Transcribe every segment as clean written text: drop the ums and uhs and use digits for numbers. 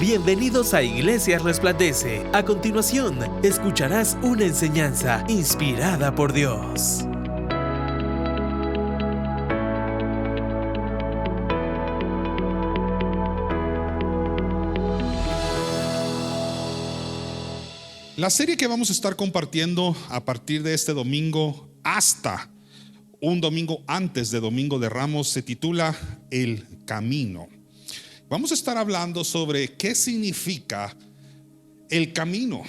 Bienvenidos a Iglesia Resplandece. A continuación, escucharás una enseñanza inspirada por Dios. La serie que vamos a estar compartiendo a partir de este domingo hasta un domingo antes de Domingo de Ramos se titula El Camino. Vamos a estar hablando sobre qué significa el camino.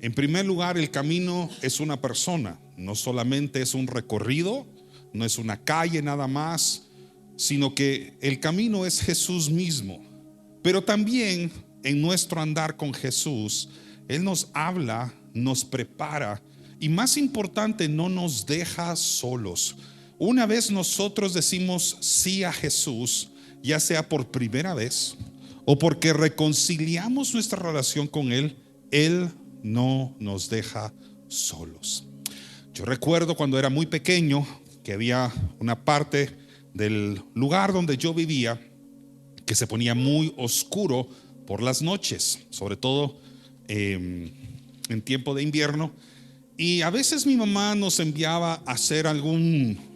En primer lugar, el camino es una persona, no solamente es un recorrido, no es una calle nada más, sino que el camino es Jesús mismo. Pero también en nuestro andar con Jesús, Él nos habla, nos prepara y, más importante, no nos deja solos. Una vez nosotros decimos sí a Jesús, ya sea por primera vez o porque reconciliamos nuestra relación con Él, Él no nos deja solos. Yo recuerdo cuando era muy pequeño que había una parte del lugar donde yo vivía que se ponía muy oscuro por las noches, sobre todo en tiempo de invierno, y a veces mi mamá nos enviaba a hacer algún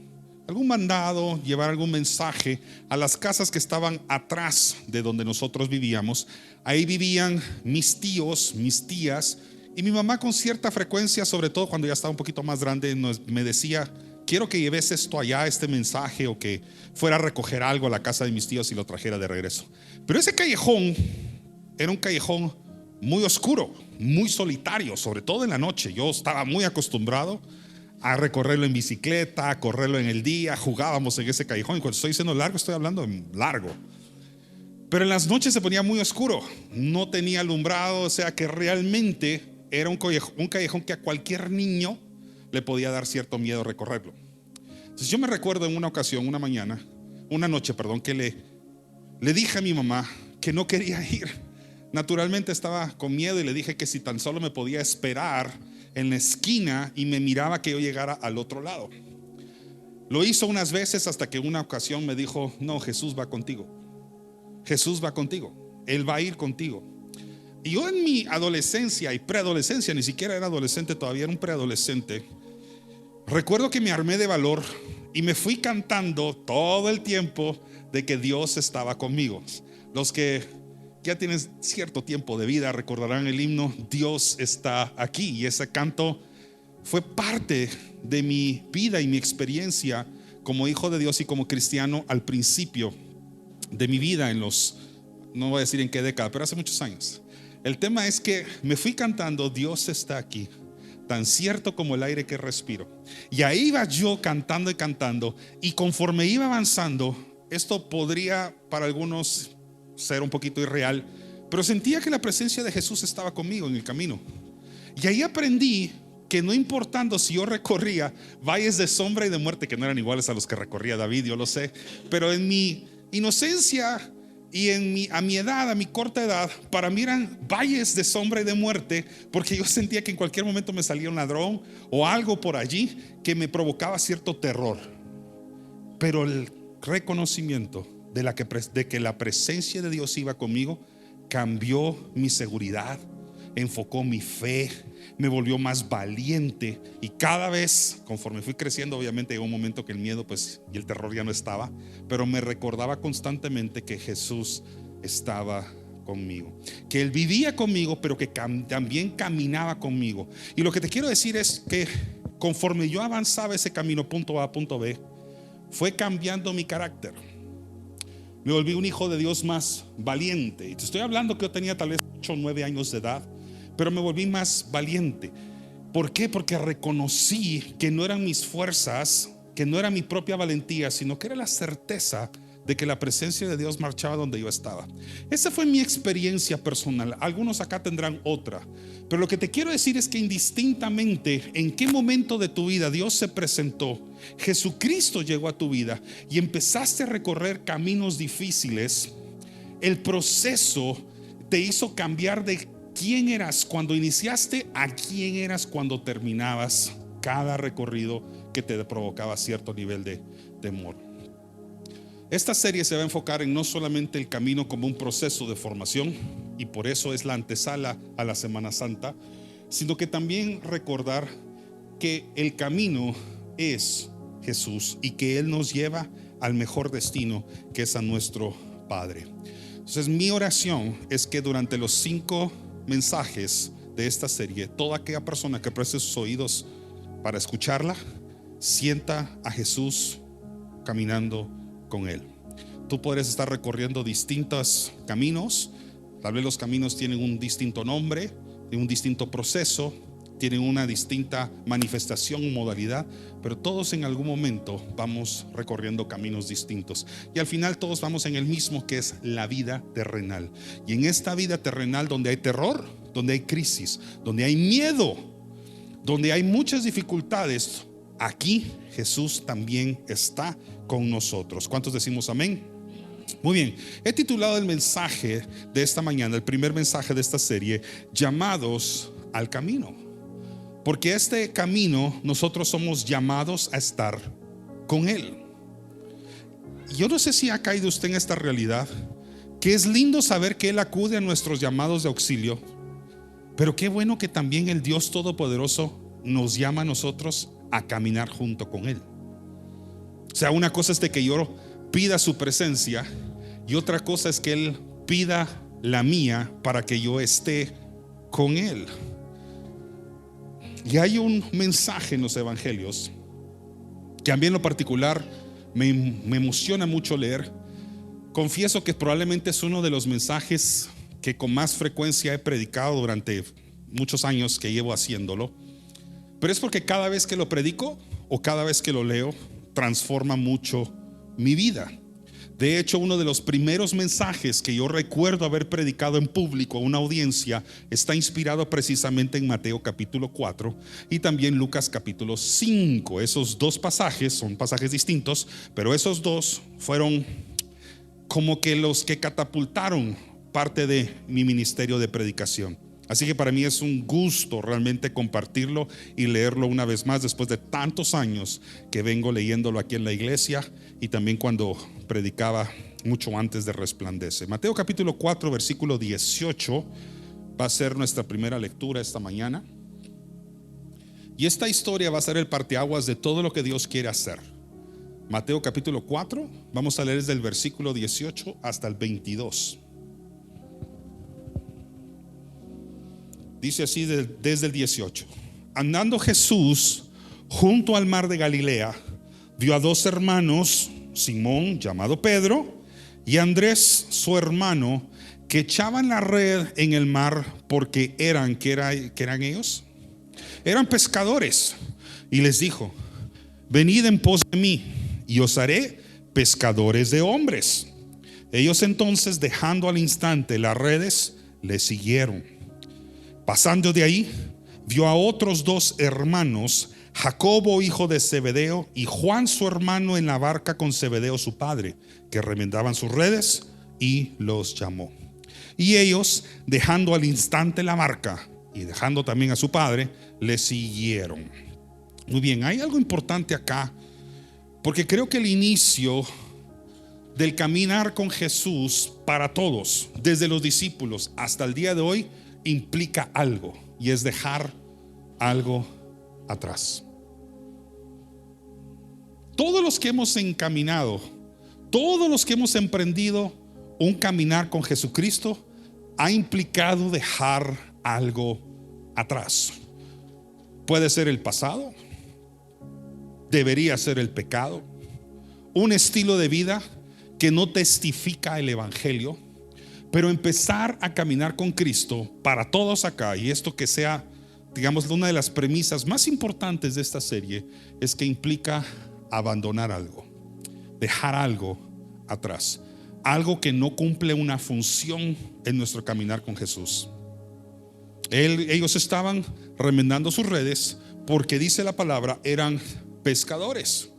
mandado, llevar algún mensaje a las casas que estaban atrás de donde nosotros vivíamos. Ahí vivían mis tíos, mis tías, y mi mamá con cierta frecuencia, sobre todo cuando ya estaba un poquito más grande, me decía: quiero que lleves esto allá, este mensaje, o que fuera a recoger algo a la casa de mis tíos y lo trajera de regreso. Pero ese callejón era un callejón muy oscuro, muy solitario, sobre todo en la noche. Yo estaba muy acostumbrado a recorrerlo en bicicleta, a correrlo en el día. Jugábamos en ese callejón, y cuando estoy diciendo largo, estoy hablando de largo. Pero en las noches se ponía muy oscuro, no tenía alumbrado, o sea que realmente era un callejón que a cualquier niño le podía dar cierto miedo recorrerlo. Entonces yo me recuerdo en una ocasión, una noche, que le dije a mi mamá que no quería ir. Naturalmente estaba con miedo y le dije que si tan solo me podía esperar en la esquina y me miraba que yo llegara al otro lado. Lo hizo unas veces hasta que una ocasión me dijo: no, Jesús va contigo. Jesús va contigo. Él va a ir contigo. Y yo en mi adolescencia y preadolescencia, ni siquiera era adolescente todavía, era un preadolescente, recuerdo que me armé de valor y me fui cantando todo el tiempo de que Dios estaba conmigo. Los que ya tienen cierto tiempo de vida recordarán el himno Dios está aquí, y ese canto fue parte de mi vida y mi experiencia como hijo de Dios y como cristiano al principio de mi vida, no voy a decir en qué década, pero hace muchos años. El tema es que me fui cantando Dios está aquí, tan cierto como el aire que respiro. Y ahí iba yo cantando y cantando, y conforme iba avanzando, esto podría para algunos ser un poquito irreal, pero sentía que la presencia de Jesús estaba conmigo en el camino. Y ahí aprendí que no importando si yo recorría valles de sombra y de muerte, que no eran iguales a los que recorría David, yo lo sé, pero en mi inocencia y a mi edad, a mi corta edad, para mí eran valles de sombra y de muerte, porque yo sentía que en cualquier momento me salía un ladrón o algo por allí que me provocaba cierto terror. Pero el reconocimiento de que la presencia de Dios iba conmigo cambió mi seguridad, enfocó mi fe, me volvió más valiente. Y cada vez, conforme fui creciendo, obviamente llegó un momento que el miedo y el terror ya no estaba, pero me recordaba constantemente que Jesús estaba conmigo, que Él vivía conmigo, pero que también caminaba conmigo. Y lo que te quiero decir es que conforme yo avanzaba ese camino, punto A a punto B, fue cambiando mi carácter. Me volví un hijo de Dios más valiente. Y te estoy hablando que yo tenía tal vez 8 o 9 años de edad, pero me volví más valiente. ¿Por qué? Porque reconocí que no eran mis fuerzas, que no era mi propia valentía, sino que era la certeza de que la presencia de Dios marchaba donde yo estaba. Esa fue mi experiencia personal. Algunos acá tendrán otra, pero lo que te quiero decir es que indistintamente en qué momento de tu vida Dios se presentó, Jesucristo llegó a tu vida y empezaste a recorrer caminos difíciles, el proceso te hizo cambiar de quién eras cuando iniciaste a quién eras cuando terminabas cada recorrido que te provocaba cierto nivel de temor. Esta serie se va a enfocar en no solamente el camino como un proceso de formación, y por eso es la antesala a la Semana Santa, sino que también recordar que el camino es Jesús y que Él nos lleva al mejor destino, que es a nuestro Padre. Entonces mi oración es que durante los 5 mensajes de esta serie, toda aquella persona que preste sus oídos para escucharla, sienta a Jesús caminando con Él. Tú podrías estar recorriendo distintos caminos. Tal vez los caminos tienen un distinto nombre, un distinto proceso, tienen una distinta manifestación, modalidad, pero todos en algún momento vamos recorriendo caminos distintos, y al final todos vamos en el mismo, que es la vida terrenal. Y en esta vida terrenal, donde hay terror, donde hay crisis, donde hay miedo, donde hay muchas dificultades, aquí Jesús también está con nosotros. ¿Cuántos decimos amén? Muy bien, he titulado el mensaje de esta mañana, el primer mensaje de esta serie, llamados al camino. Porque este camino nosotros somos llamados a estar con Él. Yo no sé si ha caído usted en esta realidad, que es lindo saber que Él acude a nuestros llamados de auxilio, pero qué bueno que también el Dios Todopoderoso nos llama a nosotros a caminar junto con Él. O sea, una cosa es de que yo pida su presencia, y otra cosa es que Él pida la mía para que yo esté con Él. Y hay un mensaje en los evangelios que a mí en lo particular me emociona mucho leer. Confieso que probablemente es uno de los mensajes que con más frecuencia he predicado durante muchos años que llevo haciéndolo, pero es porque cada vez que lo predico o cada vez que lo leo transforma mucho mi vida. De hecho, uno de los primeros mensajes que yo recuerdo haber predicado en público a una audiencia está inspirado precisamente en Mateo capítulo 4 y también Lucas capítulo 5. Esos dos pasajes son pasajes distintos, pero esos dos fueron como que los que catapultaron parte de mi ministerio de predicación. Así que para mí es un gusto realmente compartirlo y leerlo una vez más después de tantos años que vengo leyéndolo aquí en la iglesia, y también cuando predicaba mucho antes de Resplandece. Mateo capítulo 4 versículo 18 va a ser nuestra primera lectura esta mañana, y esta historia va a ser el parteaguas de todo lo que Dios quiere hacer. Mateo capítulo 4, vamos a leer desde el versículo 18 hasta el 22. Dice así desde el 18: Andando Jesús junto al mar de Galilea, vio a 2 hermanos, Simón llamado Pedro y Andrés su hermano, que echaban la red en el mar porque ¿qué eran ellos? Eran pescadores. Y les dijo: venid en pos de mí y os haré pescadores de hombres. Ellos entonces, dejando al instante las redes, le siguieron. Pasando de ahí, vio a otros 2 hermanos, Jacobo hijo de Zebedeo y Juan su hermano, en la barca con Zebedeo su padre, que remendaban sus redes, y los llamó. Y ellos, dejando al instante la barca y dejando también a su padre, le siguieron. Muy bien, hay algo importante acá, porque creo que el inicio del caminar con Jesús para todos, desde los discípulos hasta el día de hoy, implica algo, y es dejar algo atrás. Todos los que hemos encaminado, todos los que hemos emprendido un caminar con Jesucristo, ha implicado dejar algo atrás. Puede ser el pasado, debería ser el pecado, un estilo de vida que no testifica el evangelio. Pero empezar a caminar con Cristo para todos acá, y esto que sea, digamos, una de las premisas más importantes de esta serie, es que implica abandonar algo, dejar algo atrás, algo que no cumple una función en nuestro caminar con Jesús. Ellos estaban remendando sus redes porque, dice la palabra, eran pescadores,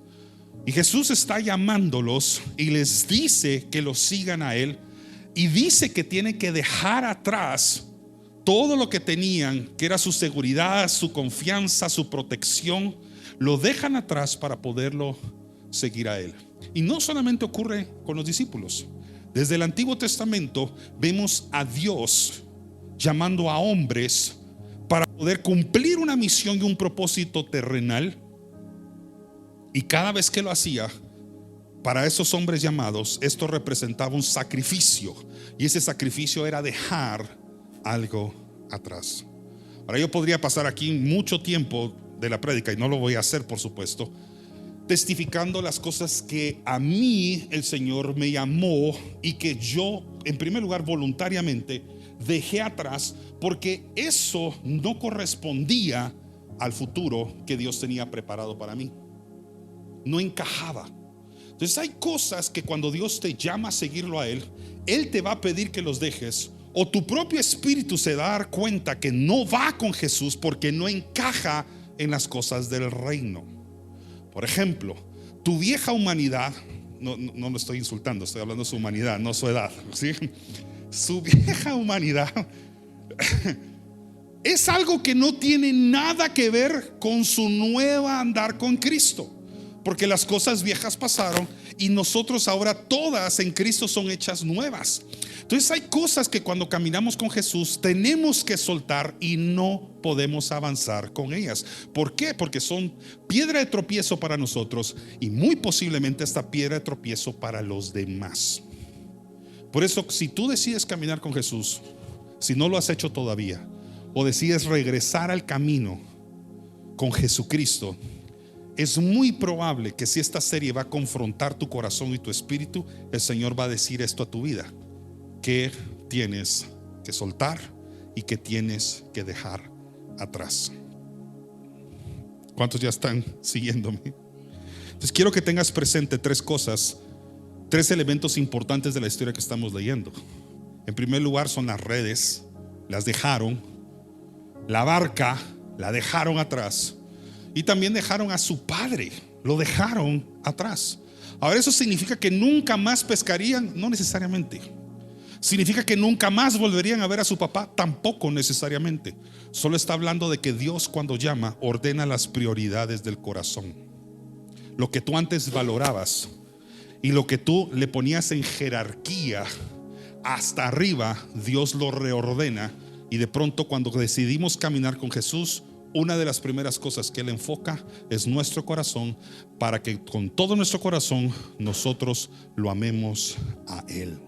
y Jesús está llamándolos y les dice que los sigan a Él. Y dice que tienen que dejar atrás todo lo que tenían, que era su seguridad, su confianza, su protección. Lo dejan atrás para poderlo seguir a Él. Y no solamente ocurre con los discípulos. Desde el Antiguo Testamento vemos a Dios llamando a hombres para poder cumplir una misión y un propósito terrenal. Y cada vez que lo hacía, para esos hombres llamados, esto representaba un sacrificio. Y ese sacrificio era dejar algo atrás. Ahora, yo podría pasar aquí mucho tiempo de la prédica, y no lo voy a hacer, por supuesto, testificando las cosas que a mí el Señor me llamó y que yo, en primer lugar, voluntariamente dejé atrás, porque eso no correspondía al futuro que Dios tenía preparado para mí. No encajaba. Entonces hay cosas que cuando Dios te llama a seguirlo a Él, Él te va a pedir que los dejes, o tu propio espíritu se va a dar cuenta que no va con Jesús porque no encaja en las cosas del reino. Por ejemplo, tu vieja humanidad, no lo estoy insultando, estoy hablando de su humanidad, no su edad, ¿sí? Su vieja humanidad es algo que no tiene nada que ver con su nueva andar con Cristo, porque las cosas viejas pasaron y nosotros ahora todas en Cristo son hechas nuevas. Entonces hay cosas que cuando caminamos con Jesús tenemos que soltar y no podemos avanzar con ellas. ¿Por qué? Porque son piedra de tropiezo para nosotros y muy posiblemente esta piedra de tropiezo para los demás. Por eso, si tú decides caminar con Jesús, si no lo has hecho todavía, o decides regresar al camino con Jesucristo, es muy probable que si esta serie va a confrontar tu corazón y tu espíritu, el Señor va a decir esto a tu vida: que tienes que soltar y que tienes que dejar atrás. ¿Cuántos ya están siguiéndome? Entonces quiero que tengas presente tres cosas, tres elementos importantes de la historia que estamos leyendo. En primer lugar son las redes, las dejaron. La barca la dejaron atrás. Y también dejaron a su padre, lo dejaron atrás. Ahora, ¿eso significa que nunca más pescarían? No necesariamente. ¿Significa que nunca más volverían a ver a su papá? Tampoco necesariamente. Solo está hablando de que Dios, cuando llama, ordena las prioridades del corazón. Lo que tú antes valorabas y lo que tú le ponías en jerarquía hasta arriba, Dios lo reordena. Y de pronto, cuando decidimos caminar con Jesús, una de las primeras cosas que Él enfoca es nuestro corazón, para que con todo nuestro corazón nosotros lo amemos a Él.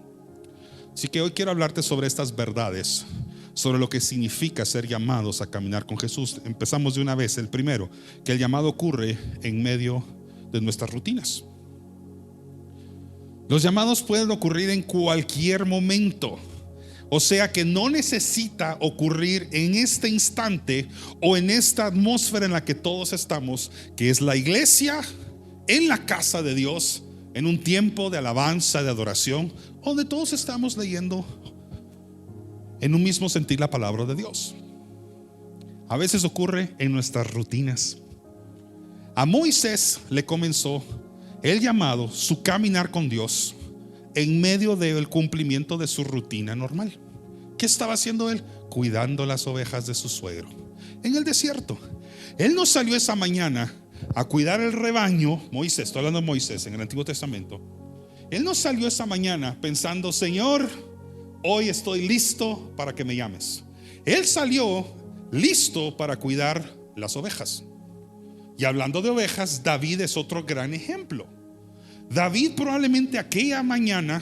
Así que hoy quiero hablarte sobre estas verdades, sobre lo que significa ser llamados a caminar con Jesús. Empezamos de una vez. El primero, que el llamado ocurre en medio de nuestras rutinas. Los llamados pueden ocurrir en cualquier momento. O sea que no necesita ocurrir en este instante o en esta atmósfera en la que todos estamos, que es la iglesia, en la casa de Dios, en un tiempo de alabanza, de adoración, donde todos estamos leyendo en un mismo sentir la palabra de Dios. A veces ocurre en nuestras rutinas. A Moisés le comenzó el llamado, su caminar con Dios, en medio del cumplimiento de su rutina normal. ¿Qué estaba haciendo él? Cuidando las ovejas de su suegro en el desierto. Él no salió esa mañana a cuidar el rebaño. Moisés, estoy hablando de Moisés en el Antiguo Testamento. Él no salió esa mañana pensando: Señor, hoy estoy listo para que me llames. Él salió listo para cuidar las ovejas. Y hablando de ovejas, David es otro gran ejemplo. David probablemente aquella mañana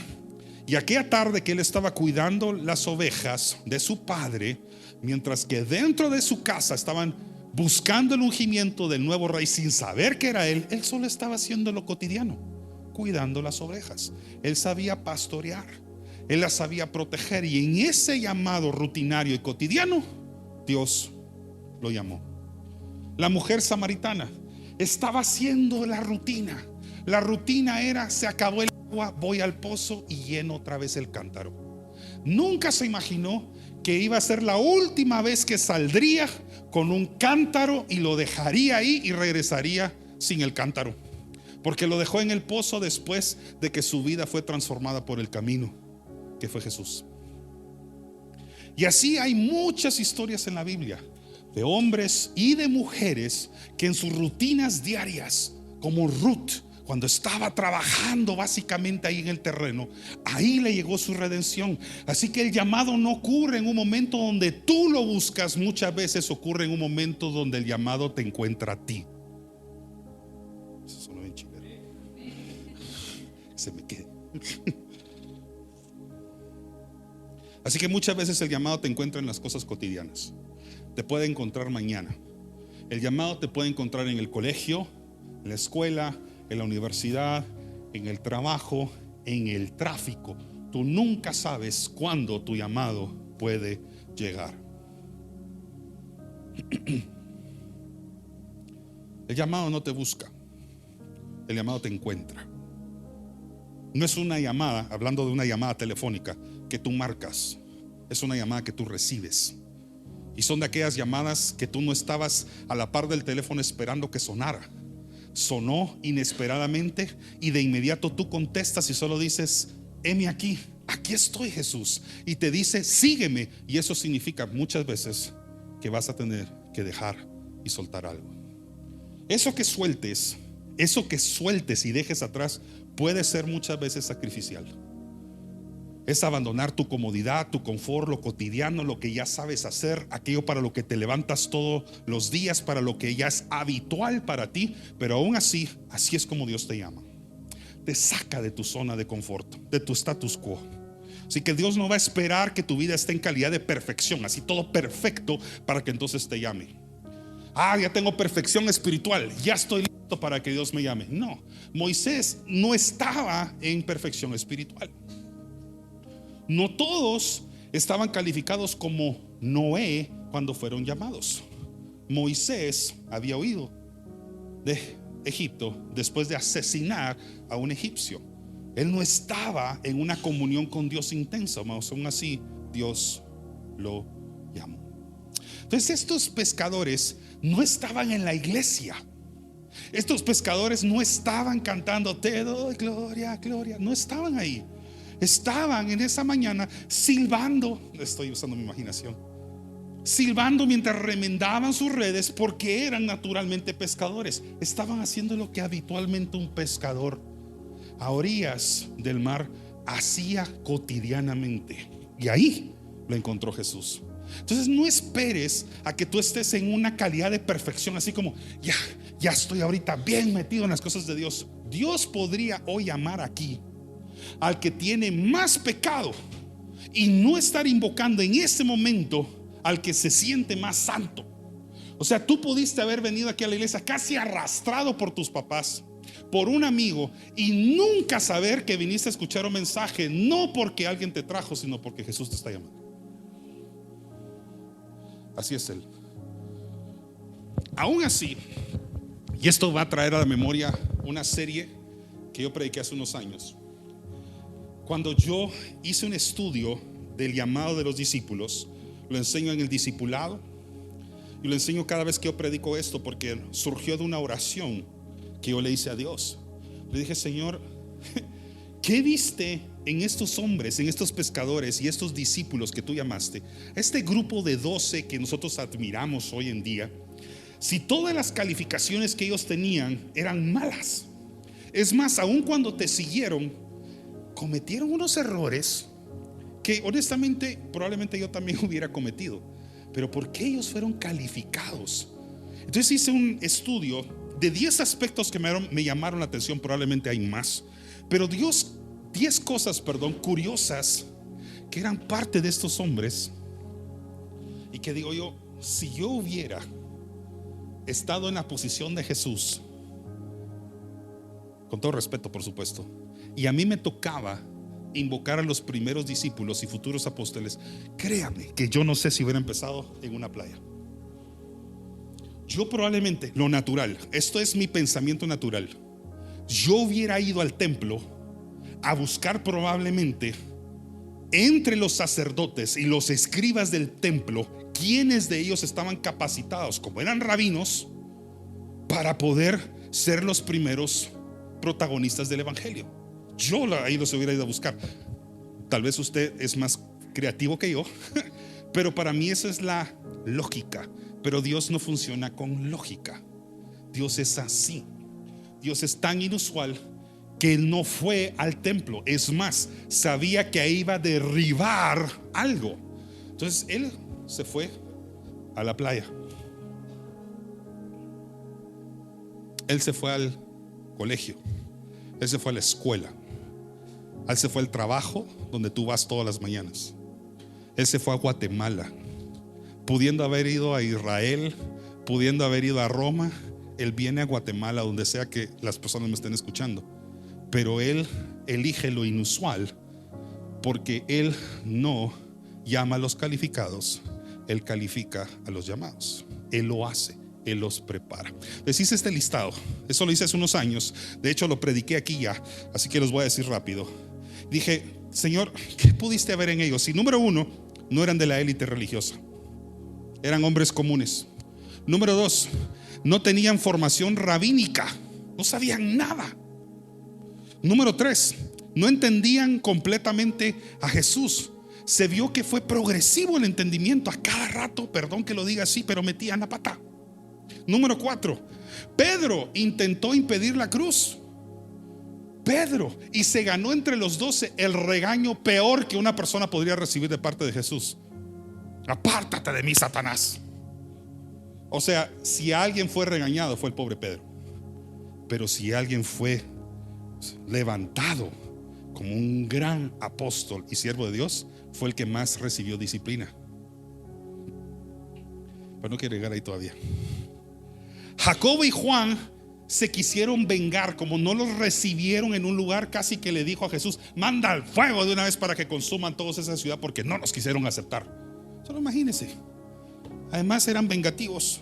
y aquella tarde que él estaba cuidando las ovejas de su padre, mientras que dentro de su casa estaban buscando el ungimiento del nuevo rey sin saber que era él solo estaba haciendo lo cotidiano, cuidando las ovejas. Él sabía pastorear, él las sabía proteger, y en ese llamado rutinario y cotidiano Dios lo llamó. La mujer samaritana estaba haciendo la rutina. La rutina era: se acabó el agua, voy al pozo y lleno otra vez el cántaro. Nunca se imaginó que iba a ser la última vez que saldría con un cántaro y lo dejaría ahí y regresaría sin el cántaro, porque lo dejó en el pozo después de que su vida fue transformada por el camino que fue Jesús. Y así hay muchas historias en la Biblia de hombres y de mujeres que en sus rutinas diarias, como Ruth, Cuando estaba trabajando básicamente ahí en el terreno, ahí le llegó su redención. Así que el llamado no ocurre en un momento donde tú lo buscas, muchas veces ocurre en un momento donde el llamado te encuentra a ti. Eso sonó bien chileno. Se me queda. Así que muchas veces el llamado te encuentra en las cosas cotidianas. Te puede encontrar mañana. El llamado te puede encontrar en el colegio, en la escuela, en la universidad, en el trabajo, en el tráfico. Tú nunca sabes cuándo tu llamado puede llegar. El llamado no te busca, el llamado te encuentra. No es una llamada, hablando de una llamada telefónica, que tú marcas. Es una llamada que tú recibes. Y son de aquellas llamadas que tú no estabas a la par del teléfono esperando que sonara. Sonó inesperadamente y de inmediato tú contestas y solo dices: heme aquí, aquí estoy, Jesús. Y te dice: sígueme. Y eso significa muchas veces que vas a tener que dejar y soltar algo. Eso que sueltes y dejes atrás puede ser muchas veces sacrificial. Es abandonar tu comodidad, tu confort, lo cotidiano, lo que ya sabes hacer, aquello para lo que te levantas todos los días, para lo que ya es habitual para ti. Pero aún así, así es como Dios te llama. Te saca de tu zona de confort, de tu status quo. Así que Dios no va a esperar que tu vida esté en calidad de perfección, así todo perfecto, para que entonces te llame. Ya tengo perfección espiritual, ya estoy listo para que Dios me llame. No, Moisés no estaba en perfección espiritual. No todos estaban calificados como Noé cuando fueron llamados. Moisés había huido de Egipto después de asesinar a un egipcio. Él no estaba en una comunión con Dios intensa, mas aún así Dios lo llamó. Entonces estos pescadores no estaban en la iglesia. Estos pescadores no estaban cantando te doy gloria, gloria. No estaban ahí. Estaban en esa mañana silbando. Estoy usando mi imaginación. Silbando mientras remendaban sus redes, porque eran naturalmente pescadores. Estaban haciendo lo que habitualmente un pescador a orillas del mar hacía cotidianamente. Y ahí lo encontró Jesús. Entonces no esperes a que tú estés en una calidad de perfección, así como ya estoy ahorita bien metido en las cosas de Dios. Dios podría hoy llamar aquí al que tiene más pecado y no estar invocando en ese momento al que se siente más santo. O sea, tú pudiste haber venido aquí a la iglesia casi arrastrado por tus papás, por un amigo, y nunca saber que viniste a escuchar un mensaje, no porque alguien te trajo, sino porque Jesús te está llamando. Así es Él. Aún así, y esto va a traer a la memoria una serie que yo prediqué hace unos años. Cuando yo hice un estudio del llamado de los discípulos, lo enseño en el discipulado y lo enseño cada vez que yo predico esto, porque surgió de una oración que yo le hice a Dios. Le dije: Señor, ¿qué viste en estos hombres, en estos pescadores y estos discípulos que tú llamaste, este grupo de 12 que nosotros admiramos hoy en día? Si todas las calificaciones que ellos tenían eran malas, es más, aun cuando te siguieron, cometieron unos errores que honestamente probablemente yo también hubiera cometido, pero ¿por qué ellos fueron calificados? Entonces hice un estudio de 10 aspectos que me llamaron la atención. Probablemente hay más, pero 10 cosas, curiosas que eran parte de estos hombres, y que digo yo, si yo hubiera estado en la posición de Jesús, con todo respeto por supuesto, y a mí me tocaba invocar a los primeros discípulos y futuros apóstoles, créame que yo no sé si hubiera empezado en una playa. Yo probablemente, lo natural, esto es mi pensamiento natural, yo hubiera ido al templo a buscar probablemente entre los sacerdotes y los escribas del templo quiénes de ellos estaban capacitados, como eran rabinos, para poder ser los primeros protagonistas del evangelio. Yo ahí los hubiera ido a buscar. Tal vez usted es más creativo que yo, pero para mí esa es la lógica. Pero Dios no funciona con lógica. Dios es así. Dios es tan inusual que él no fue al templo. Es más, sabía que ahí iba a derribar algo. Entonces él se fue a la playa. Él se fue al colegio. Él se fue a la escuela. Él se fue al trabajo donde tú vas todas las mañanas. Él se fue a Guatemala, pudiendo haber ido a Israel, pudiendo haber ido a Roma. Él viene a Guatemala, donde sea que las personas me estén escuchando. Pero él elige lo inusual, porque él no llama a los calificados, él califica a los llamados. Él lo hace, él los prepara. Les hice este listado, eso lo hice hace unos años. De hecho lo prediqué aquí ya, así que los voy a decir rápido. Dije, Señor, ¿qué pudiste ver en ellos? Si número uno, no eran de la élite religiosa, eran hombres comunes. Número dos, no tenían formación rabínica, no sabían nada. Número tres, no entendían completamente a Jesús. Se vio que fue progresivo el entendimiento. A cada rato, perdón que lo diga así, pero metían la pata. Número cuatro, Pedro intentó impedir la cruz. Pedro, y se ganó entre los 12 el regaño peor que una persona podría recibir de parte de Jesús. Apártate de mí, Satanás. O sea, si alguien fue regañado, fue el pobre Pedro. Pero si alguien fue levantado como un gran apóstol y siervo de Dios, fue el que más recibió disciplina. Pero no quiero llegar ahí todavía. Jacobo y Juan se quisieron vengar. Como no los recibieron en un lugar, casi que le dijo a Jesús: manda al fuego de una vez para que consuman todos esa ciudad, porque no nos quisieron aceptar. Solo imagínense. Además eran vengativos.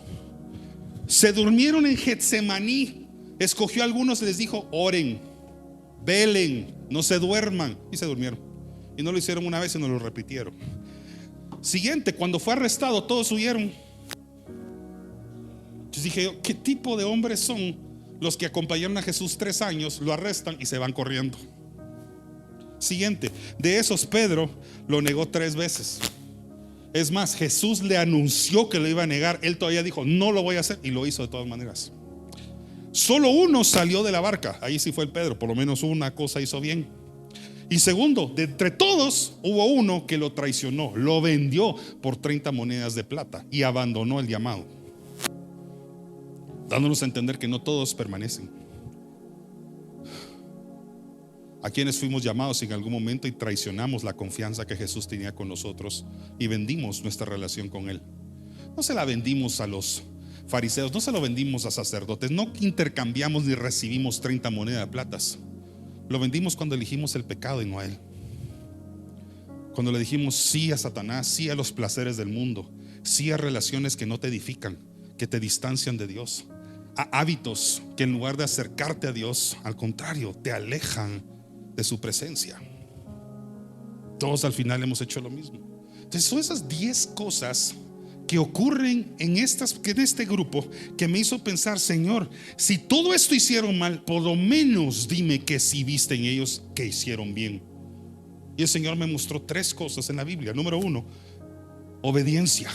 Se durmieron en Getsemaní. Escogió a algunos y les dijo: oren, velen, no se duerman. Y se durmieron. Y no lo hicieron una vez, sino lo repitieron. Siguiente, cuando fue arrestado, todos huyeron. Entonces dije: ¿qué tipo de hombres son los que acompañaron a Jesús 3 años, lo arrestan y se van corriendo? Siguiente, de esos Pedro lo negó 3 veces. Es más, Jesús le anunció que lo iba a negar. Él todavía dijo: no lo voy a hacer, y lo hizo de todas maneras. Solo uno salió de la barca. Ahí sí fue el Pedro. Por lo menos una cosa hizo bien. Y segundo, de entre todos hubo uno que lo traicionó, lo vendió por 30 monedas de plata y abandonó el llamado, dándonos a entender que no todos permanecen. A quienes fuimos llamados en algún momento y traicionamos la confianza que Jesús tenía con nosotros y vendimos nuestra relación con Él. No se la vendimos a los fariseos, no se lo vendimos a sacerdotes, no intercambiamos ni recibimos 30 monedas de platas. Lo vendimos cuando elegimos el pecado y no a Él. Cuando le dijimos sí a Satanás, sí a los placeres del mundo, sí a relaciones que no te edifican, que te distancian de Dios, a hábitos que en lugar de acercarte a Dios, al contrario, te alejan de su presencia. Todos al final hemos hecho lo mismo. Entonces son esas 10 cosas que ocurren en este grupo que me hizo pensar: Señor, si todo esto hicieron mal, por lo menos dime que si viste en ellos que hicieron bien. Y el Señor me mostró 3 cosas en la Biblia. Número 1, obediencia.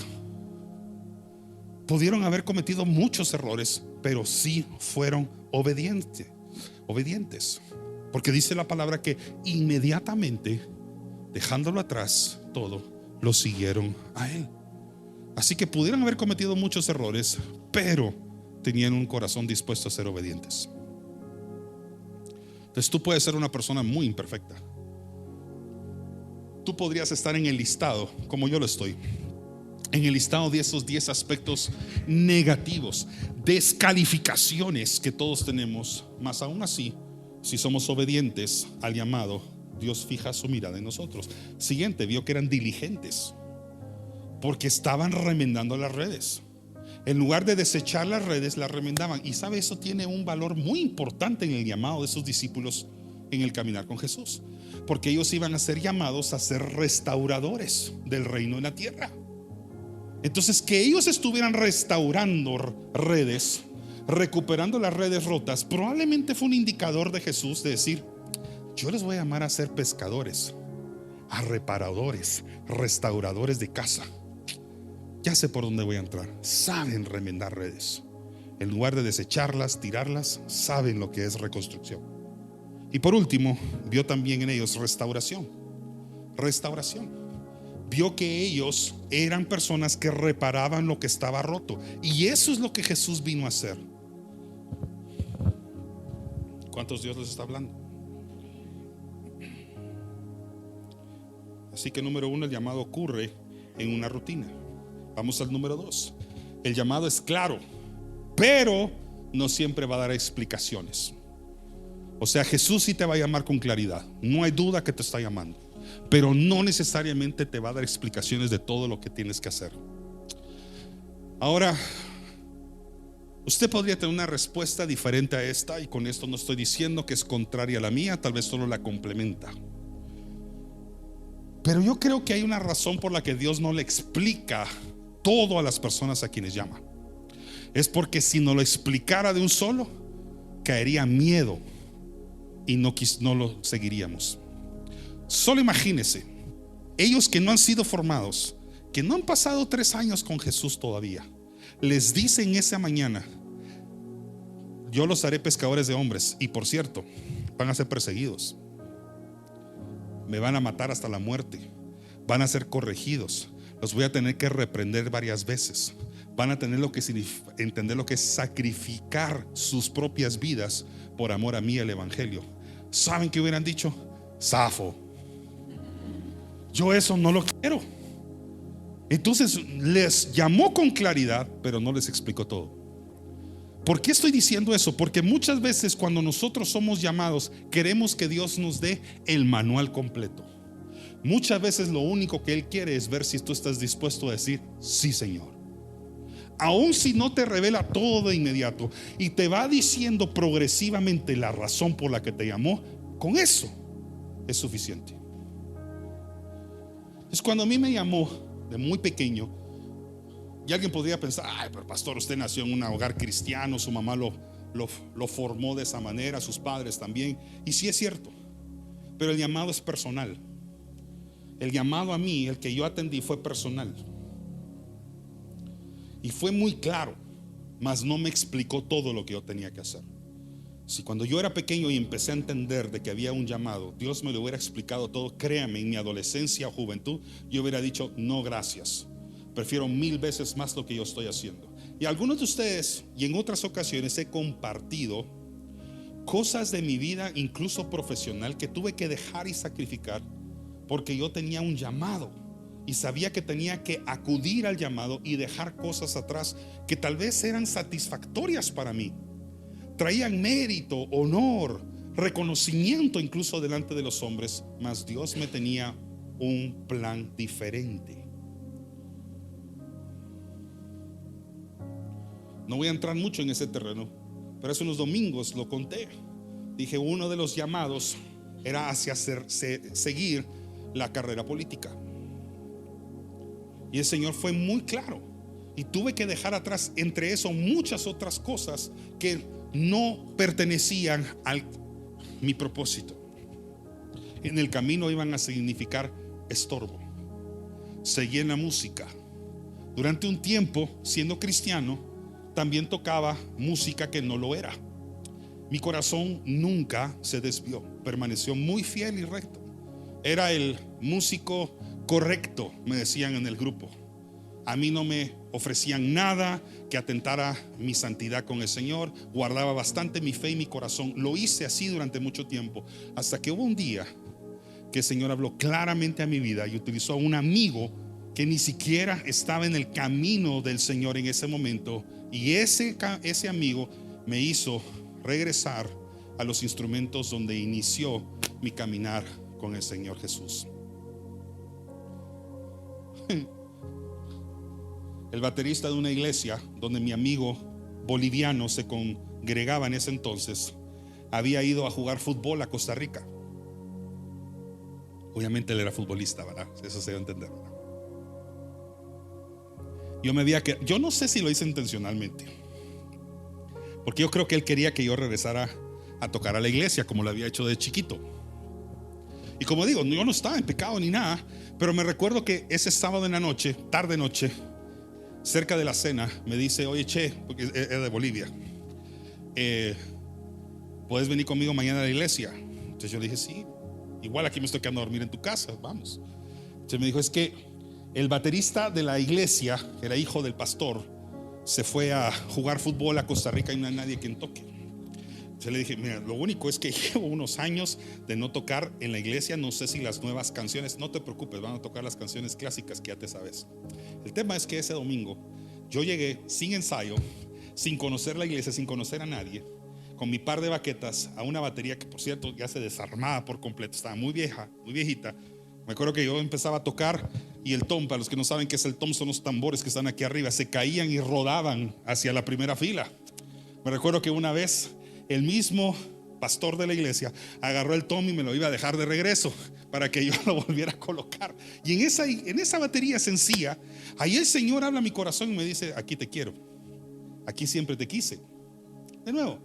Pudieron haber cometido muchos errores, pero sí fueron obedientes. Porque dice la palabra que inmediatamente, dejándolo atrás todo, lo siguieron a Él. Así que pudieron haber cometido muchos errores, pero tenían un corazón dispuesto a ser obedientes. Entonces tú puedes ser una persona muy imperfecta. Tú podrías estar en el listado, como yo lo estoy, en el listado de esos 10 aspectos negativos, descalificaciones que todos tenemos. Mas aún así, si somos obedientes al llamado, Dios fija su mirada en nosotros. Siguiente, vio que eran diligentes, porque estaban remendando las redes. En lugar de desechar las redes, las remendaban. Y sabe, eso tiene un valor muy importante en el llamado de sus discípulos en el caminar con Jesús, porque ellos iban a ser llamados a ser restauradores del reino en la tierra. Entonces, que ellos estuvieran restaurando redes, recuperando las redes rotas, probablemente fue un indicador de Jesús de decir: yo les voy a llamar a ser pescadores, a reparadores, restauradores de casa. Ya sé por dónde voy a entrar. Saben remendar redes. En lugar de desecharlas, tirarlas, saben lo que es reconstrucción. Y por último, vio también en ellos restauración. Restauración. Vio que ellos eran personas que reparaban lo que estaba roto. Y eso es lo que Jesús vino a hacer. ¿Cuántos Dios les está hablando? Así que número 1, el llamado ocurre en una rutina. Vamos al número 2. El llamado es claro, pero no siempre va a dar explicaciones. O sea, Jesús sí te va a llamar con claridad. No hay duda que te está llamando, pero no necesariamente te va a dar explicaciones de todo lo que tienes que hacer. Ahora, usted podría tener una respuesta diferente a esta, y con esto no estoy diciendo que es contraria a la mía, tal vez solo la complementa. Pero yo creo que hay una razón por la que Dios no le explica todo a las personas a quienes llama. Es porque si no lo explicara de un solo, caería miedo y no lo seguiríamos. Solo imagínese, ellos que no han sido formados, que no han pasado 3 años con Jesús todavía, les dicen esa mañana: yo los haré pescadores de hombres. Y por cierto, van a ser perseguidos, me van a matar hasta la muerte, van a ser corregidos, los voy a tener que reprender varias veces, van a tener entender lo que es sacrificar sus propias vidas por amor a mí, el evangelio. ¿Saben qué hubieran dicho? Zafo, yo eso no lo quiero. Entonces les llamó con claridad, pero no les explicó todo. ¿Por qué estoy diciendo eso? Porque muchas veces cuando nosotros somos llamados, queremos que Dios nos dé el manual completo. Muchas veces lo único que Él quiere es ver si tú estás dispuesto a decir: sí, Señor. Aun si no te revela todo de inmediato y te va diciendo progresivamente la razón por la que te llamó, con eso es suficiente. Es cuando a mí me llamó de muy pequeño. Y alguien podría pensar: ay, pero pastor, usted nació en un hogar cristiano, su mamá lo formó de esa manera, sus padres también. Y sí es cierto, pero el llamado es personal. El llamado a mí, el que yo atendí, fue personal. Y fue muy claro, mas no me explicó todo lo que yo tenía que hacer. Si cuando yo era pequeño y empecé a entender de que había un llamado, Dios me lo hubiera explicado todo, créame, en mi adolescencia o juventud, yo hubiera dicho: no, gracias. Prefiero 1000 veces más lo que yo estoy haciendo. Y algunos de ustedes, y en otras ocasiones, he compartido cosas de mi vida, incluso profesional, que tuve que dejar y sacrificar porque yo tenía un llamado y sabía que tenía que acudir al llamado y dejar cosas atrás que tal vez eran satisfactorias para mí, traían mérito, honor, reconocimiento incluso delante de los hombres, mas Dios me tenía un plan diferente. No voy a entrar mucho en ese terreno, pero hace unos domingos lo conté. Dije, uno de los llamados era hacia seguir la carrera política. Y el Señor fue muy claro. Y tuve que dejar atrás, entre eso, muchas otras cosas que no pertenecían a mi propósito. En el camino iban a significar estorbo. Seguí en la música. Durante un tiempo, siendo cristiano, también tocaba música que no lo era. Mi corazón nunca se desvió, permaneció muy fiel y recto. Era el músico correcto, me decían en el grupo. A mí no me ofrecían nada que atentara mi santidad con el Señor. Guardaba bastante mi fe y mi corazón. Lo hice así durante mucho tiempo, hasta que hubo un día que el Señor habló claramente a mi vida y utilizó a un amigo que ni siquiera estaba en el camino del Señor en ese momento. Y ese amigo me hizo regresar a los instrumentos donde inició mi caminar con el Señor Jesús. El baterista de una iglesia donde mi amigo boliviano se congregaba en ese entonces había ido a jugar fútbol a Costa Rica. Obviamente él era futbolista, ¿verdad? Eso se debe entender, ¿verdad? Yo no sé si lo hice intencionalmente, porque yo creo que él quería que yo regresara a tocar a la iglesia como lo había hecho de chiquito. Y como digo, yo no estaba en pecado ni nada, pero me recuerdo que ese sábado en la noche, tarde noche, cerca de la cena, me dice: oye, Che, porque es de Bolivia, ¿puedes venir conmigo mañana a la iglesia? Entonces yo le dije: sí, igual aquí me estoy quedando a dormir en tu casa, vamos. Entonces me dijo: es que el baterista de la iglesia, era hijo del pastor, se fue a jugar fútbol a Costa Rica y no hay nadie quien toque. Entonces le dije: mira, lo único es que llevo unos años de no tocar en la iglesia, no sé si las nuevas canciones, no te preocupes, van a tocar las canciones clásicas que ya te sabes. El tema es que ese domingo yo llegué sin ensayo, sin conocer la iglesia, sin conocer a nadie, con mi par de baquetas, a una batería que, por cierto, ya se desarmaba por completo, estaba muy vieja, muy viejita. Me acuerdo que yo empezaba a tocar y el tom, para los que no saben qué es el tom, son los tambores que están aquí arriba, se caían y rodaban hacia la primera fila. Me recuerdo que una vez el mismo pastor de la iglesia agarró el tom y me lo iba a dejar de regreso para que yo lo volviera a colocar. Y en esa batería sencilla, ahí el Señor habla a mi corazón y me dice: aquí te quiero, aquí siempre te quise. De nuevo,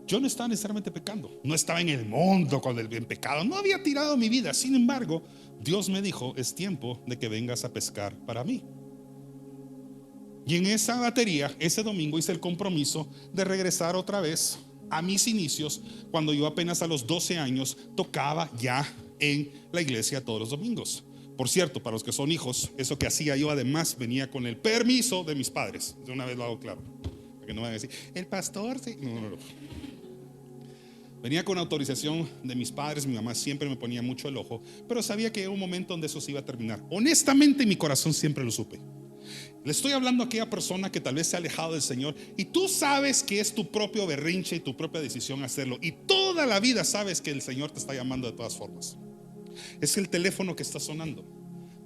yo no estaba necesariamente pecando, no estaba en el mundo con el bien pecado, no había tirado mi vida. Sin embargo, Dios me dijo: es tiempo de que vengas a pescar para mí. Y en esa batería, ese domingo hice el compromiso de regresar otra vez a mis inicios, cuando yo apenas a los 12 años tocaba ya en la iglesia todos los domingos. Por cierto, para los que son hijos, eso que hacía yo además venía con el permiso de mis padres. De una vez lo hago claro, para que no vayan a decir: el pastor sí. No. Venía con autorización de mis padres. Mi mamá siempre me ponía mucho el ojo, pero sabía que era un momento donde eso se iba a terminar. Honestamente, en mi corazón siempre lo supe. Le estoy hablando a aquella persona que tal vez se ha alejado del Señor y tú sabes que es tu propio berrinche y tu propia decisión hacerlo, y toda la vida sabes que el Señor te está llamando de todas formas. Es el teléfono que está sonando,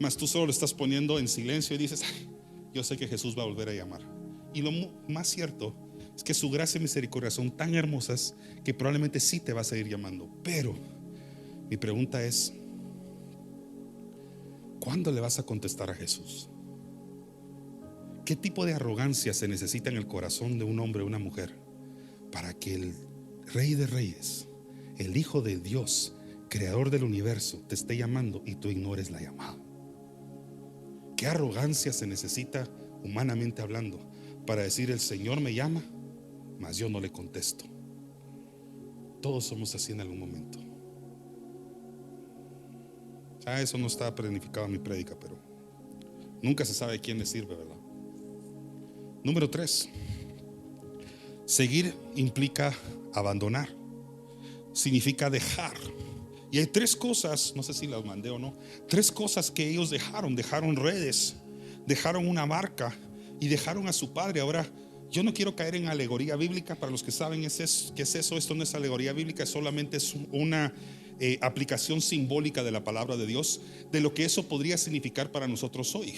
mas tú solo lo estás poniendo en silencio y dices: ay, yo sé que Jesús va a volver a llamar. Y lo más cierto es que su gracia y misericordia son tan hermosas que probablemente sí te va a seguir llamando. Pero mi pregunta es: ¿cuándo le vas a contestar a Jesús? ¿Qué tipo de arrogancia se necesita en el corazón de un hombre o una mujer para que el Rey de Reyes, el Hijo de Dios, Creador del universo, te esté llamando y tú ignores la llamada? ¿Qué arrogancia se necesita, humanamente hablando, para decir: el Señor me llama, mas yo no le contesto? Todos somos así en algún momento. Eso no está planificado en mi prédica, pero nunca se sabe a quién le sirve, ¿verdad? Número 3, seguir implica abandonar, significa dejar. Y hay 3 cosas, no sé si las mandé o no, 3 cosas que ellos dejaron. Dejaron redes, dejaron una barca y dejaron a su padre. Ahora, yo no quiero caer en alegoría bíblica. Para los que saben qué es eso, esto no es alegoría bíblica, solamente es una aplicación simbólica de la palabra de Dios, de lo que eso podría significar para nosotros hoy.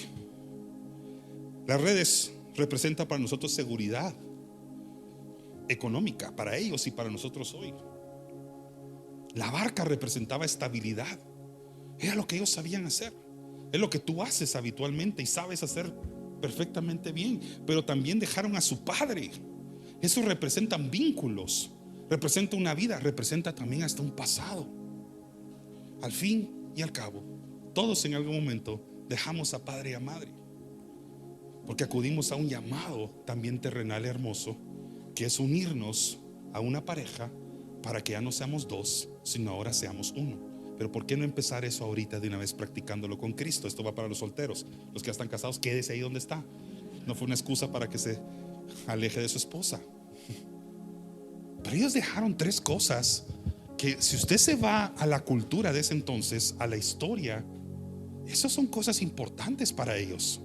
Las redes representa para nosotros seguridad económica, para ellos y para nosotros hoy. La barca representaba estabilidad. Era lo que ellos sabían hacer. Es lo que tú haces habitualmente y sabes hacer perfectamente bien. Pero también dejaron a su padre. Eso representan vínculos, representa una vida, representa también hasta un pasado. Al fin y al cabo, todos en algún momento dejamos a padre y a madre, porque acudimos a un llamado también terrenal hermoso, que es unirnos a una pareja para que ya no seamos 2, sino ahora seamos 1. Pero ¿por qué no empezar eso ahorita de una vez practicándolo con Cristo? Esto va para los solteros. Los que ya están casados, quédese ahí donde está. No fue una excusa para que se aleje de su esposa. Pero ellos dejaron 3 cosas que, si usted se va a la cultura de ese entonces, a la historia, esas son cosas importantes para ellos.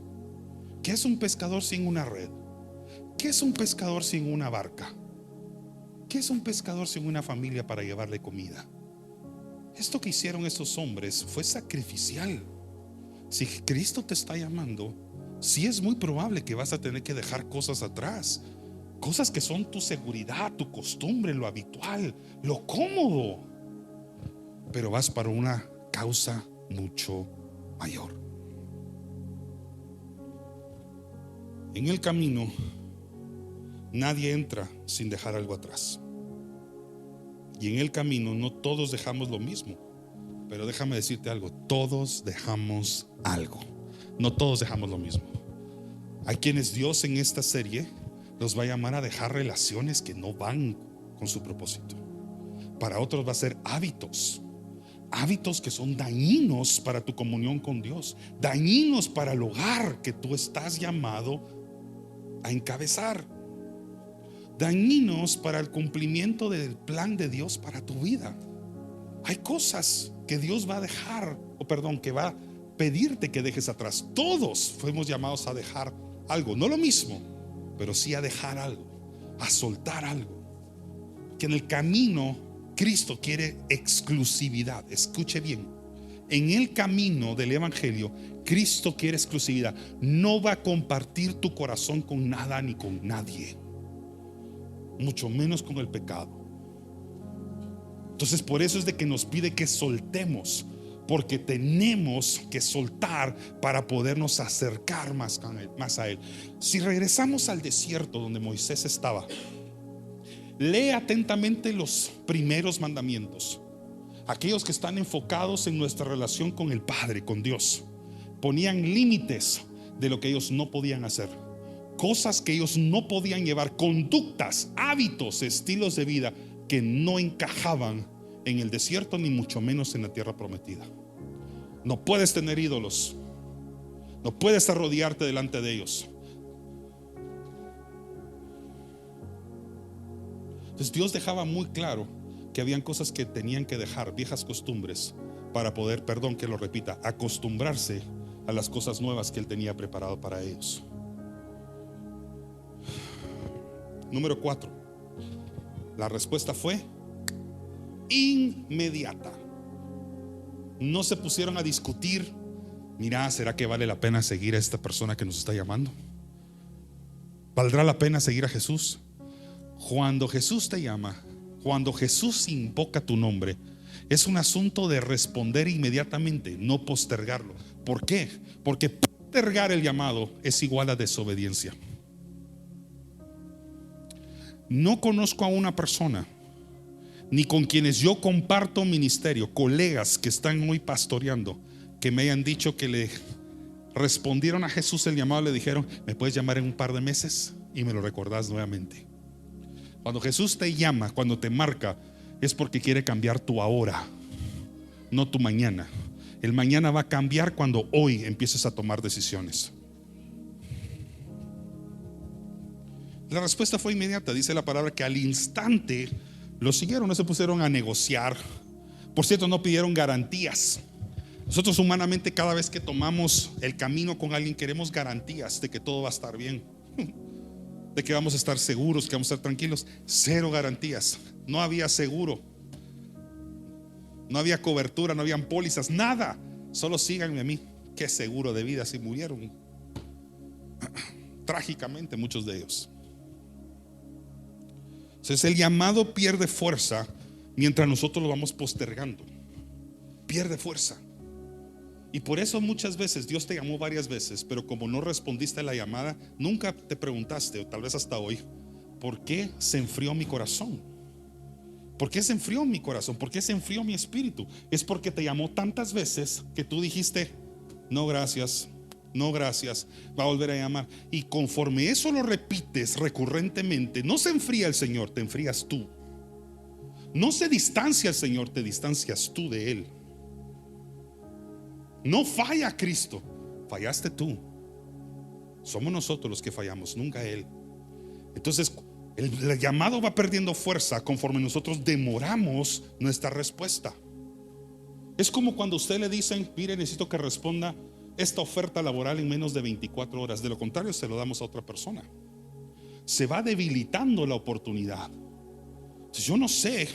¿Qué es un pescador sin una red? ¿Qué es un pescador sin una barca? ¿Qué es un pescador sin una familia para llevarle comida? Esto que hicieron estos hombres fue sacrificial. Si Cristo te está llamando, sí es muy probable que vas a tener que dejar cosas atrás, cosas que son tu seguridad, tu costumbre, lo habitual, lo cómodo, pero vas para una causa mucho mayor. En el camino nadie entra sin dejar algo atrás. Y en el camino no todos dejamos lo mismo, pero déjame decirte algo: todos dejamos algo. No todos dejamos lo mismo. Hay quienes Dios en esta serie los va a llamar a dejar relaciones que no van con su propósito. Para otros va a ser hábitos que son dañinos para tu comunión con Dios, dañinos para el hogar que tú estás llamado a encabezar, dañinos para el cumplimiento del plan de Dios para tu vida. Hay cosas que Dios va a dejar, que va a pedirte que dejes atrás. Todos fuimos llamados a dejar algo, no lo mismo, pero sí a dejar algo, a soltar algo. Que en el camino Cristo quiere exclusividad. Escuche bien, en el camino del evangelio Cristo quiere exclusividad. No va a compartir tu corazón con nada ni con nadie, mucho menos con el pecado. Entonces por eso es de que nos pide que soltemos, porque tenemos que soltar para podernos acercar más a Él. Si regresamos al desierto donde Moisés estaba, lee atentamente los primeros mandamientos, aquellos que están enfocados en nuestra relación con el Padre, con Dios. Ponían límites de lo que ellos no podían hacer, cosas que ellos no podían llevar, conductas, hábitos, estilos de vida que no encajaban en el desierto, ni mucho menos en la tierra prometida. No puedes tener ídolos, no puedes arrodillarte delante de ellos. Entonces Dios dejaba muy claro que habían cosas que tenían que dejar, viejas costumbres, para poder, que lo repita, acostumbrarse a las cosas nuevas que Él tenía preparado para ellos. Número 4. La respuesta fue inmediata. No se pusieron a discutir. Mira, ¿será que vale la pena seguir a esta persona que nos está llamando? ¿Valdrá la pena seguir a Jesús? Cuando Jesús te llama, cuando Jesús invoca tu nombre, es un asunto de responder inmediatamente, no postergarlo. ¿Por qué? Porque postergar el llamado es igual a desobediencia. No conozco a una persona, ni con quienes yo comparto ministerio, colegas que están hoy pastoreando, que me hayan dicho que le respondieron a Jesús el llamado, le dijeron: ¿me puedes llamar en un par de meses? Y me lo recordás nuevamente. Cuando Jesús te llama, cuando te marca, es porque quiere cambiar tu ahora, no tu mañana. El mañana va a cambiar cuando hoy empieces a tomar decisiones. La respuesta fue inmediata. Dice la palabra que al instante lo siguieron, no se pusieron a negociar. Por cierto, no pidieron garantías. Nosotros humanamente, cada vez que tomamos el camino con alguien, queremos garantías de que todo va a estar bien, de que vamos a estar seguros, que vamos a estar tranquilos. Cero garantías. No había seguro, no había cobertura, no habían pólizas, nada. Solo síganme a mí. Qué seguro de vida si murieron trágicamente muchos de ellos. Entonces el llamado pierde fuerza mientras nosotros lo vamos postergando. Pierde fuerza. Y por eso muchas veces Dios te llamó varias veces, pero como no respondiste a la llamada, nunca te preguntaste, o tal vez hasta hoy, ¿por qué se enfrió mi corazón? ¿Por qué se enfrió mi corazón? ¿Por qué se enfrió mi espíritu? Es porque te llamó tantas veces que tú dijiste: no gracias, no gracias, va a volver a llamar. Y conforme eso lo repites recurrentemente, no se enfría el Señor, te enfrías tú. No se distancia el Señor, te distancias tú de Él. No falla Cristo, fallaste tú. Somos nosotros los que fallamos, nunca Él. Entonces el llamado va perdiendo fuerza conforme nosotros demoramos nuestra respuesta. Es como cuando a usted le dicen: mire, necesito que responda esta oferta laboral en menos de 24 horas. De lo contrario, se lo damos a otra persona. Se va debilitando la oportunidad. Entonces, yo no sé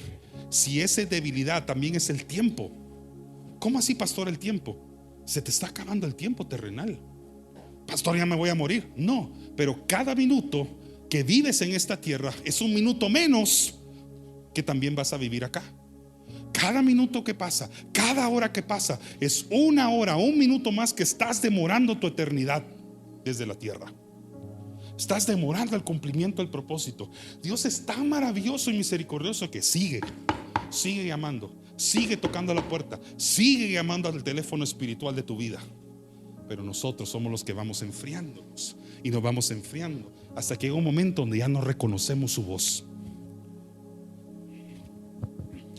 si esa debilidad también es el tiempo. ¿Cómo así, pastor, el tiempo? Se te está acabando el tiempo terrenal. Pastor, ya me voy a morir. No, pero cada minuto que vives en esta tierra es un minuto menos que también vas a vivir acá. Cada minuto que pasa, cada hora que pasa, es una hora, un minuto más que estás demorando tu eternidad desde la tierra. Estás demorando el cumplimiento del propósito. Dios es tan maravilloso y misericordioso que sigue llamando, sigue tocando la puerta, sigue llamando al teléfono espiritual de tu vida. pero nosotros somos los que vamos enfriándonos y nos vamos enfriando hasta que llega un momento donde ya no reconocemos su voz.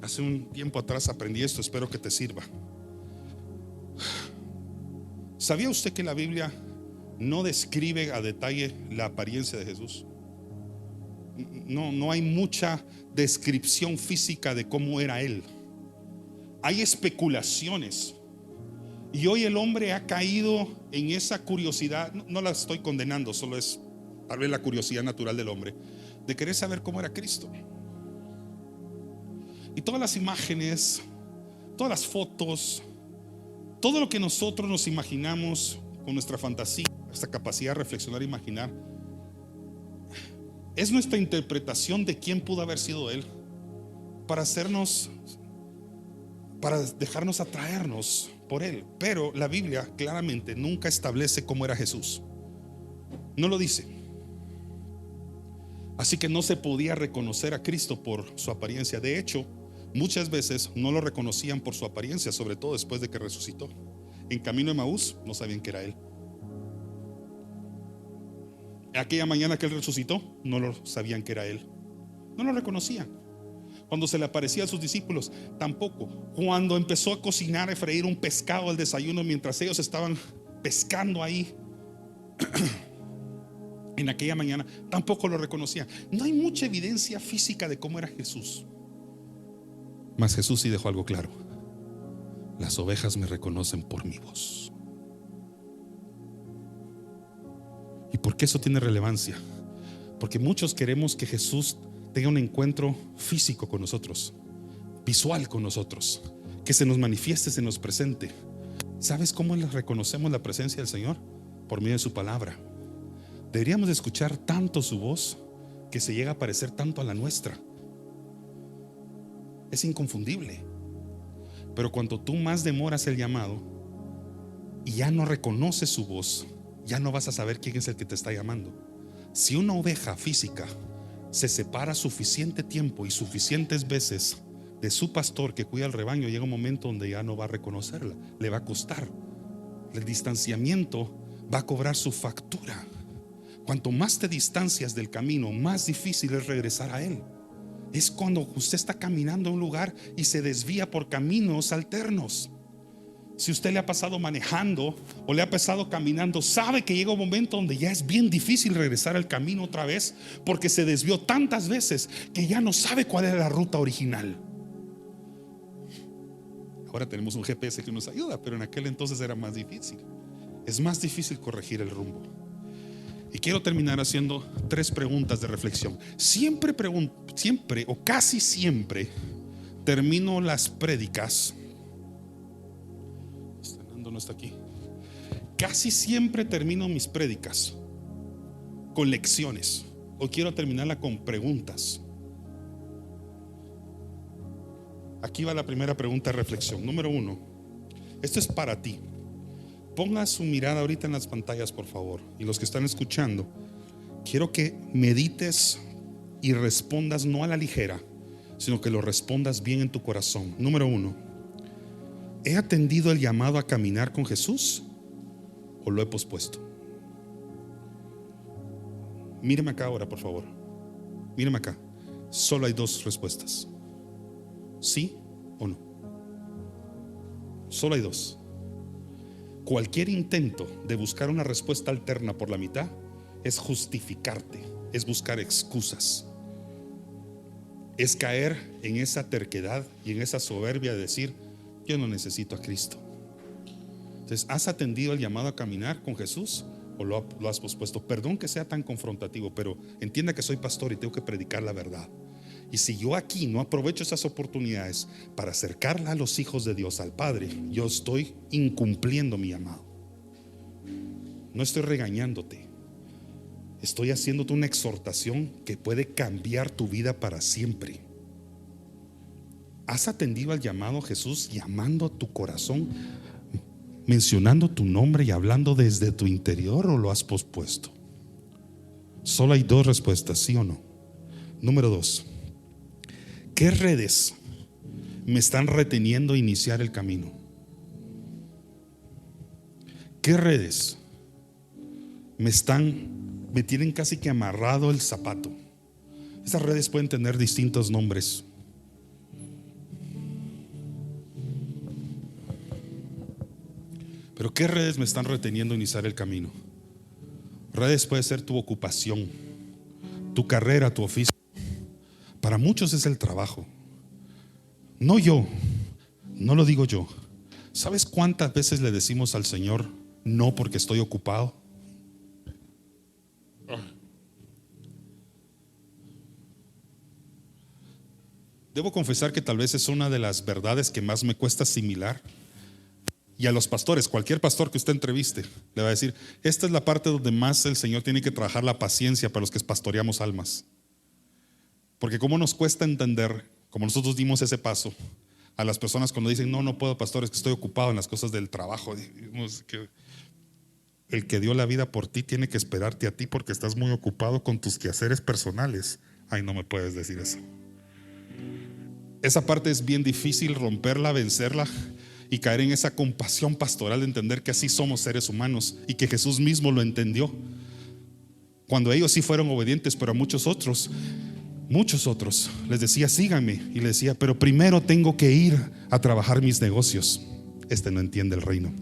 Hace un tiempo atrás aprendí esto, espero que te sirva. ¿Sabía usted que la Biblia no describe a detalle la apariencia de Jesús? No hay mucha descripción física de cómo era Él. Hay especulaciones. Y hoy el hombre ha caído en esa curiosidad. No la estoy condenando, solo es tal vez la curiosidad natural del hombre de querer saber cómo era Cristo. Y todas las imágenes, todas las fotos, todo lo que nosotros nos imaginamos con nuestra fantasía, nuestra capacidad de reflexionar e imaginar, es nuestra interpretación de quién pudo haber sido Él para dejarnos atraernos por Él. Pero la Biblia claramente nunca establece cómo era Jesús. No lo dice. Así que no se podía reconocer a Cristo por su apariencia. De hecho, muchas veces no lo reconocían por su apariencia, sobre todo después de que resucitó. En camino de Emaús no sabían que era Él. Aquella mañana que Él resucitó, no lo sabían que era Él. No lo reconocían. Cuando se le aparecía a sus discípulos, tampoco. Cuando empezó a cocinar, a freír un pescado al desayuno mientras ellos estaban pescando ahí en aquella mañana, tampoco lo reconocían. No hay mucha evidencia física de cómo era Jesús. Mas Jesús sí dejó algo claro: las ovejas me reconocen por mi voz. ¿Y por qué eso tiene relevancia? Porque muchos queremos que Jesús tenga un encuentro físico con nosotros, visual con nosotros, que se nos manifieste, se nos presente. ¿Sabes cómo reconocemos la presencia del Señor? Por medio de su palabra. Deberíamos de escuchar tanto su voz que se llega a parecer tanto a la nuestra. Es inconfundible. Pero cuando tú más demoras el llamado y ya no reconoces su voz, ya no vas a saber quién es el que te está llamando. Si una oveja física se separa suficiente tiempo y suficientes veces de su pastor que cuida el rebaño, llega un momento donde ya no va a reconocerla, le va a costar. El distanciamiento va a cobrar su factura. Cuanto más te distancias del camino, más difícil es regresar a Él. Es cuando usted está caminando a un lugar y se desvía por caminos alternos. Si usted le ha pasado manejando o le ha pasado caminando, sabe que llega un momento donde ya es bien difícil regresar al camino otra vez, porque se desvió tantas veces que ya no sabe cuál era la ruta original. Ahora tenemos un GPS que nos ayuda, pero en aquel entonces era más difícil. Es más difícil corregir el rumbo. Y quiero terminar haciendo 3 preguntas de reflexión. Siempre o casi siempre termino las prédicas. No está aquí. Casi siempre termino mis prédicas con lecciones, o quiero terminarla con preguntas. Aquí va la primera pregunta de reflexión. Número 1. Esto es para ti. Ponga su mirada ahorita en las pantallas, por favor. Y los que están escuchando, quiero que medites y respondas no a la ligera, sino que lo respondas bien en tu corazón. Número 1. ¿He atendido el llamado a caminar con Jesús o lo he pospuesto? Míreme acá ahora, por favor. Míreme acá. Solo hay 2 respuestas: sí o no. Solo hay 2. Cualquier intento de buscar una respuesta alterna por la mitad es justificarte, es buscar excusas, es caer en esa terquedad y en esa soberbia de decir: yo no necesito a Cristo. Entonces, ¿has atendido el llamado a caminar con Jesús o lo has pospuesto? Perdón que sea tan confrontativo, pero entienda que soy pastor y tengo que predicar la verdad. Y si yo aquí no aprovecho esas oportunidades para acercarla a los hijos de Dios, al Padre, yo estoy incumpliendo mi llamado. No estoy regañándote, estoy haciéndote una exhortación que puede cambiar tu vida para siempre. ¿Has atendido al llamado a Jesús, llamando a tu corazón, mencionando tu nombre y hablando desde tu interior, o lo has pospuesto? Solo hay 2 respuestas, sí o no. Número 2. ¿Qué redes me están reteniendo a iniciar el camino? ¿Qué redes me tienen casi que amarrado el zapato? Esas redes pueden tener distintos nombres. Pero ¿qué redes me están reteniendo iniciar el camino? Redes puede ser tu ocupación, tu carrera, tu oficio. Para muchos es el trabajo. No lo digo yo. ¿Sabes cuántas veces le decimos al Señor no porque estoy ocupado? Debo confesar que tal vez es una de las verdades que más me cuesta asimilar. Y a los pastores, cualquier pastor que usted entreviste, le va a decir: esta es la parte donde más el Señor tiene que trabajar la paciencia para los que pastoreamos almas. Porque cómo nos cuesta entender, como nosotros dimos ese paso, a las personas cuando dicen: no puedo, pastor, es que estoy ocupado en las cosas del trabajo. El que dio la vida por ti tiene que esperarte a ti porque estás muy ocupado con tus quehaceres personales. Ay, no me puedes decir eso. Esa parte es bien difícil romperla, vencerla y caer en esa compasión pastoral de entender que así somos seres humanos y que Jesús mismo lo entendió. Cuando ellos sí fueron obedientes, pero a muchos otros les decía: síganme, y les decía: pero primero tengo que ir a trabajar mis negocios. Este no entiende el reino.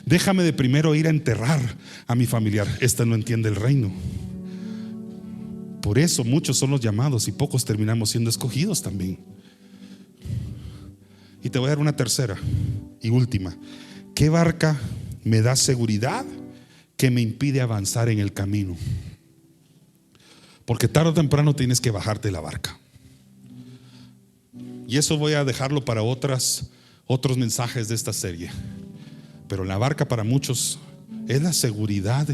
Déjame de primero ir a enterrar a mi familiar. Este no entiende el reino. Por eso muchos son los llamados y pocos terminamos siendo escogidos también. Y te voy a dar una tercera y última. ¿Qué barca me da seguridad que me impide avanzar en el camino? Porque tarde o temprano tienes que bajarte de la barca. Y eso voy a dejarlo para otros mensajes de esta serie. Pero la barca para muchos es la seguridad,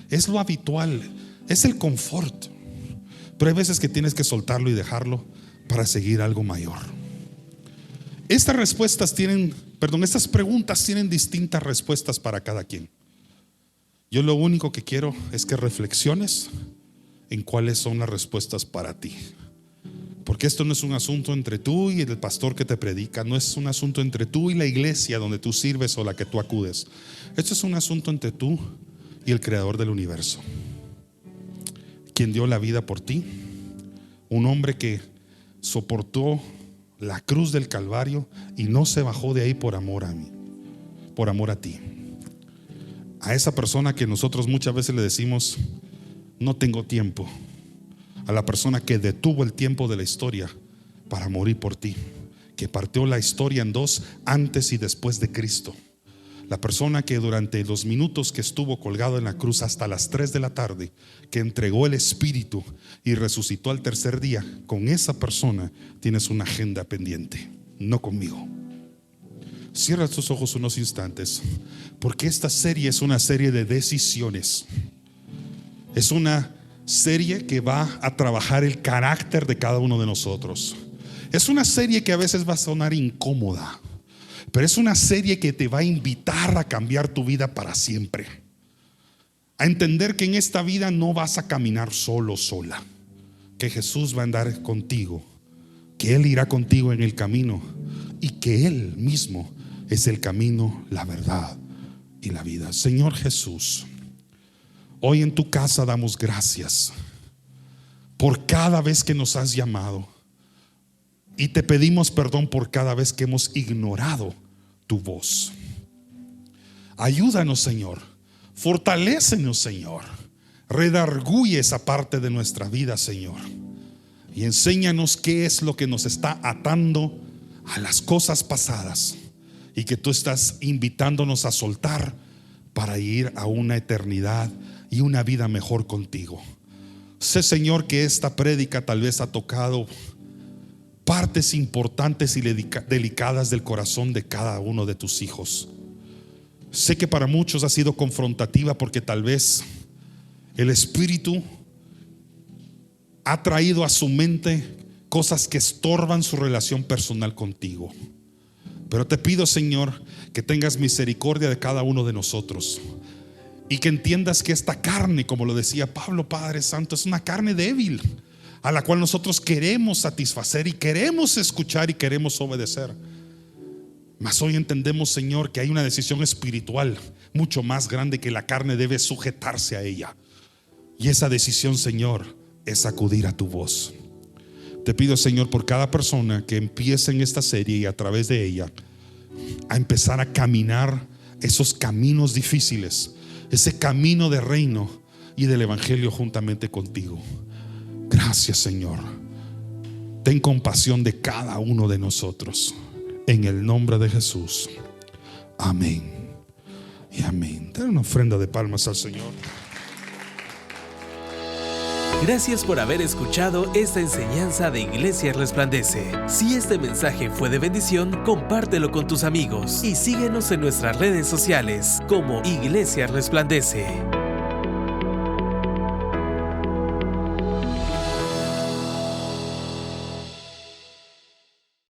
es lo habitual, es el confort. Pero hay veces que tienes que soltarlo y dejarlo para seguir algo mayor. Estas preguntas tienen distintas respuestas para cada quien. Yo lo único que quiero es que reflexiones en cuáles son las respuestas para ti. Porque esto no es un asunto entre tú y el pastor que te predica. No es un asunto entre tú y la iglesia donde tú sirves o la que tú acudes. Esto es un asunto entre tú y el creador del universo, quien dio la vida por ti. Un hombre que soportó la cruz del Calvario y no se bajó de ahí por amor a mí, por amor a ti. A esa persona que nosotros muchas veces le decimos: no tengo tiempo. A la persona que detuvo el tiempo de la historia para morir por ti, que partió la historia en dos, antes y después de Cristo. La persona que durante los minutos que estuvo colgado en la cruz hasta las 3 de la tarde, que entregó el espíritu y resucitó al tercer día, con esa persona tienes una agenda pendiente, no conmigo. Cierra tus ojos unos instantes, porque esta serie es una serie de decisiones. Es una serie que va a trabajar el carácter de cada uno de nosotros. Es una serie que a veces va a sonar incómoda, pero es una serie que te va a invitar a cambiar tu vida para siempre. A entender que en esta vida no vas a caminar solo, sola. Que Jesús va a andar contigo, que Él irá contigo en el camino y que Él mismo es el camino, la verdad y la vida. Señor Jesús, hoy en tu casa damos gracias por cada vez que nos has llamado. Y te pedimos perdón por cada vez que hemos ignorado tu voz. Ayúdanos, Señor. Fortalécenos, Señor. Redarguye esa parte de nuestra vida, Señor. Y enséñanos qué es lo que nos está atando a las cosas pasadas y que tú estás invitándonos a soltar para ir a una eternidad y una vida mejor contigo. Sé, Señor, que esta prédica tal vez ha tocado partes importantes y delicadas del corazón de cada uno de tus hijos. Sé que para muchos ha sido confrontativa porque tal vez el Espíritu ha traído a su mente cosas que estorban su relación personal contigo. Pero te pido, Señor, que tengas misericordia de cada uno de nosotros y que entiendas que esta carne, como lo decía Pablo, Padre Santo, es una carne débil a la cual nosotros queremos satisfacer y queremos escuchar y queremos obedecer. Mas hoy entendemos, Señor, que hay una decisión espiritual mucho más grande que la carne debe sujetarse a ella. Y esa decisión, Señor, es acudir a tu voz. Te pido, Señor, por cada persona que empiece en esta serie y a través de ella a empezar a caminar esos caminos difíciles, ese camino de reino y del evangelio juntamente contigo. Gracias, Señor. Ten compasión de cada uno de nosotros. En el nombre de Jesús. Amén y amén. Dale una ofrenda de palmas al Señor. Gracias por haber escuchado esta enseñanza de Iglesia Resplandece. Si este mensaje fue de bendición, compártelo con tus amigos y síguenos en nuestras redes sociales como Iglesia Resplandece.